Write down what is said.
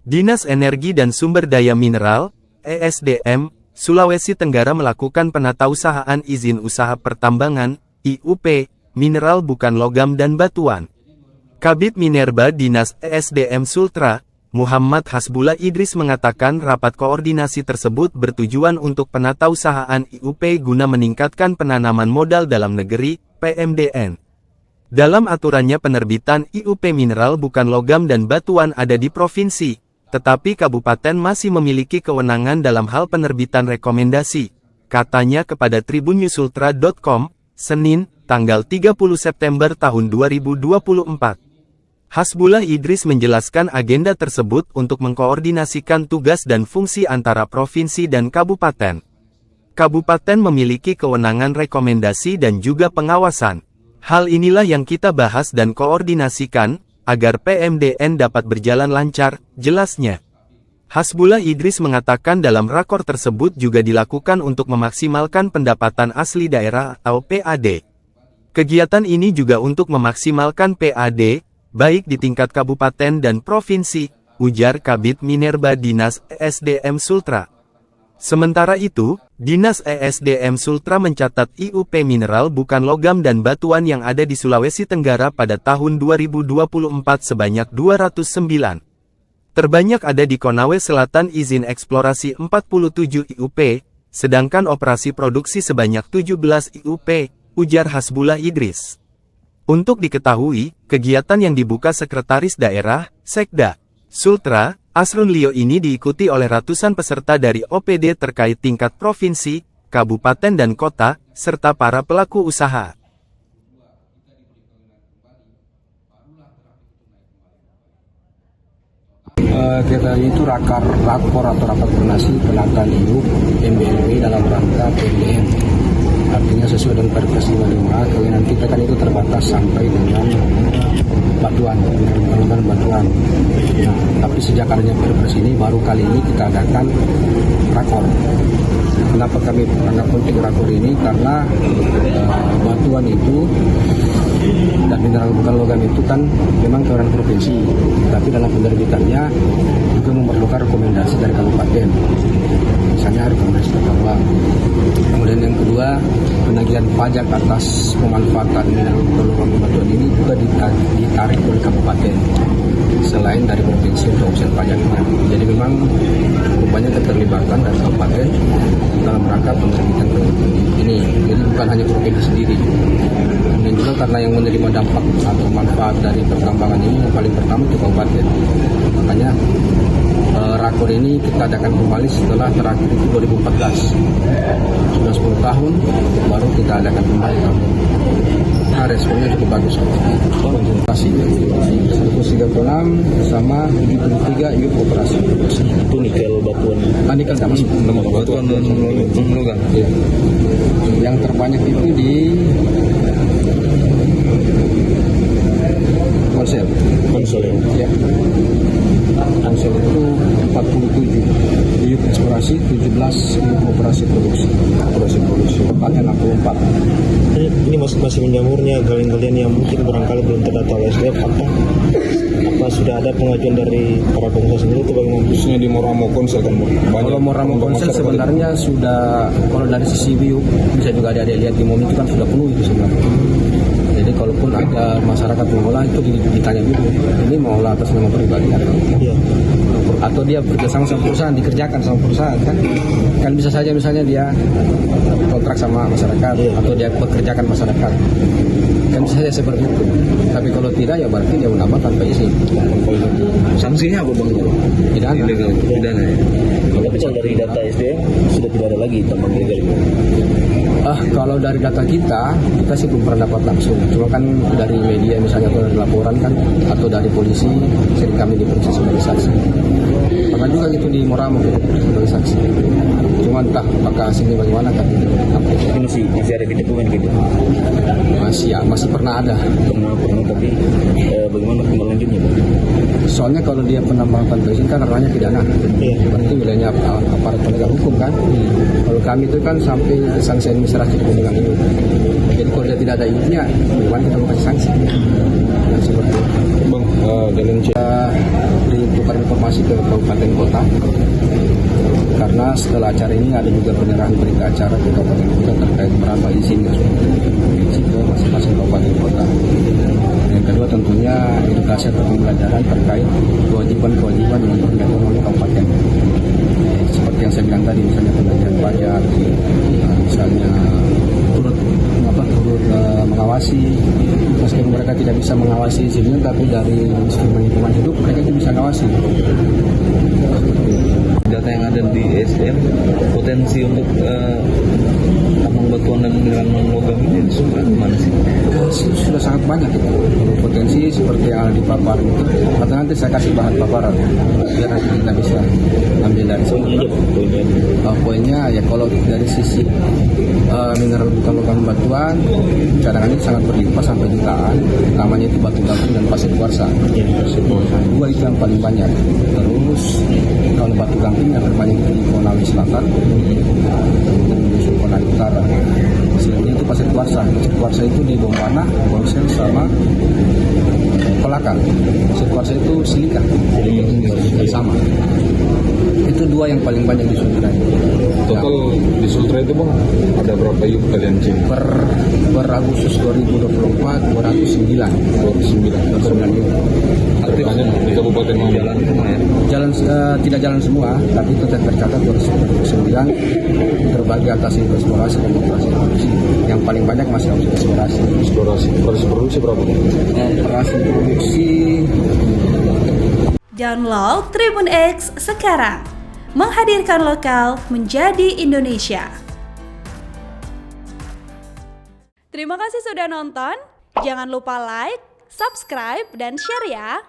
Dinas Energi dan Sumber Daya Mineral, ESDM, Sulawesi Tenggara melakukan penatausahaan izin usaha pertambangan, IUP, mineral bukan logam dan batuan. Kabid Minerba Dinas ESDM Sultra, Muhammad Hasbullah Idris mengatakan rapat koordinasi tersebut bertujuan untuk penatausahaan IUP guna meningkatkan penanaman modal dalam negeri, PMDN. Dalam aturannya penerbitan IUP mineral bukan logam dan batuan ada di provinsi, tetapi kabupaten masih memiliki kewenangan dalam hal penerbitan rekomendasi, katanya kepada tribunnyusultra.com, Senin, tanggal 30 September tahun 2024. Hasbullah Idris menjelaskan agenda tersebut untuk mengkoordinasikan tugas dan fungsi antara provinsi dan kabupaten. Kabupaten memiliki kewenangan rekomendasi dan juga pengawasan. Hal inilah yang kita bahas dan koordinasikan, agar PMDN dapat berjalan lancar, jelasnya. Hasbullah Idris mengatakan dalam rakor tersebut juga dilakukan untuk memaksimalkan pendapatan asli daerah atau PAD. Kegiatan ini juga untuk memaksimalkan PAD, baik di tingkat kabupaten dan provinsi, ujar Kabid Minerba Dinas ESDM Sultra. Sementara itu, Dinas ESDM Sultra mencatat IUP mineral bukan logam dan batuan yang ada di Sulawesi Tenggara pada tahun 2024 sebanyak 209. Terbanyak ada di Konawe Selatan izin eksplorasi 47 IUP, sedangkan operasi produksi sebanyak 17 IUP, ujar Hasbullah Idris. Untuk diketahui, kegiatan yang dibuka Sekretaris Daerah, Sekda, Sultra, Asrun Lio ini diikuti oleh ratusan peserta dari OPD terkait tingkat provinsi, kabupaten dan kota, serta para pelaku usaha. Kita itu rakor atau rapat koordinasi penataan IUP MBLW dalam rangka PMDN. Artinya sesuai dengan Perpres 55, kewenangan kita kan itu terbatas sampai dengan batuan. Nah, tapi sejak adanya Perpres ini, baru kali ini kita adakan rakor. Kenapa kami anggap penting rakor ini? Karena batuan itu dan mineral bukan logam itu kan memang kewenangan provinsi, tapi dalam penerbitannya juga memerlukan rekomendasi dari kabupaten. Misalnya rekomendasi tata ruang. Kemudian yang kedua, penagihan pajak atas pemanfaatan mineral bukan logam dan batuan ini juga ditarik oleh kabupaten selain dari provinsi untuk offset pajaknya. Jadi memang banyak keterlibatan dari kabupaten dalam rangka penerbitan ini. Jadi bukan hanya provinsi sendiri. Dan juga karena yang menerima dampak atau manfaat dari pertambangan ini yang paling pertama itu kabupaten. Makanya rakor ini kita adakan kembali setelah terakhir itu 2014. Sudah 10 tahun baru kita adakan kembali. Nah, responnya cukup bagus. Konsentrasi 136 sama 73 unit operasi. Itu nikel batuan. Nikel tak masuk. Batuan dan logam. Ya. Yang terbanyak itu di Konsel. Ya. Konsel itu 47 unit eksplorasi, 17 unit operasi produksi. Totalnya 64. Ini masih menjamurnya galian-galian yang mungkin barangkali belum terdata oleh SDM. Apa sudah ada pengajuan dari para pengusaha sendiri itu bagaimana? Khususnya di Moramo Konsel kan banyak. Kalau Moramo Konsel sebenarnya sudah, kalau dari sisi view bisa juga ada lihat di momen itu kan sudah penuh itu sebenarnya. Jadi kalaupun ada masyarakat mengolah itu ditanya dulu, ini mau olah atas nama pribadi atau dia bekerjasama sama perusahaan, dikerjakan sama perusahaan kan bisa saja misalnya dia kontrak sama masyarakat atau dia bekerjakan masyarakat, kan bisa saja seperti itu. Tapi kalau tidak ya berarti dia menambah tanpa izin. Sanksinya apa bang? Pidana. Tapi kalau dari data SDM sudah tidak ada lagi tambang ilegal. Kalau dari data kita sih belum pernah dapat langsung. Cuma kan dari media misalnya atau dari laporan kan, atau dari polisi, sering kami diperiksa sebagai saksi. Pernah juga gitu di Moramo sebagai saksi. Cuma entah apakah hasilnya bagaimana kan. Ini masih ada di dokumen gitu. Masih pernah ada. Pernah tapi bagaimana lanjutnya? Soalnya kalau dia pernah melakukan izin kan ranahnya pidana. Berarti wilayahnya aparat penegak hukum kan. Kalau kami itu kan sampai sanksi administrasi dengan itu. Jadi kalau dia tidak ada izinnya, bagaimana kita mau kasih sanksi? Seperti itu. Bang, dalam di tukar informasi informasi ke kabupaten kota, karena setelah acara ini ada juga penyerahan berita acara ke kabupaten kota terkait berapa izin yang sudah diberikan provinsi ke masing-masing kabupaten kota. Yang kedua tentunya edukasi atau pembelajaran terkait kewajiban-kewajiban yang dilakukan oleh kabupaten. Seperti yang saya bilang tadi, misalnya pembayaran pajak, misalnya turut mengawasi, meskipun mereka tidak bisa mengawasi izinnya, tapi dari lingkungan hidup mereka itu bisa mengawasi. Data yang ada di SDM, potensi untuk tambang batuan dan mineral non logam ini di Sumber mana sih? Sudah sangat banyak itu. Potensi seperti yang ada di paparan itu, atau nanti saya kasih bahan paparan biar nanti kita bisa ambil dari sini. Poinnya ya, kalau dari sisi mineral bukan logam batuan, cadangan itu sangat berlimpah sampai jutaan. Utamanya itu batu gamping dan pasir kuarsa. Dua itu yang paling banyak. Terus kalau batu gamping yang terbanyak itu di Konawe Selatan, kemudian menyusul Konawe Utara. Selanjutnya itu pasir kuarsa. Pasir kuarsa itu di Bombana, Bonsel sama Pelakang. Pasir kuarsa itu silika sama. Itu dua yang paling banyak di Sultra. Total di Sultra itu bang ada berapa yuk kalian cek? Per Agustus 2024 209 yuk. Aktifnya di Kabupaten Jalan semua ya? Tidak jalan semua, tapi tetap tercatat 209 terbagi atas eksplorasi dan operasi produksi. Yang paling banyak masih eksplorasi. Proses produksi berapa? Operasi produksi. Download Tribun X sekarang, menghadirkan lokal menjadi Indonesia. Terima kasih sudah nonton. Jangan lupa like, subscribe, dan share ya.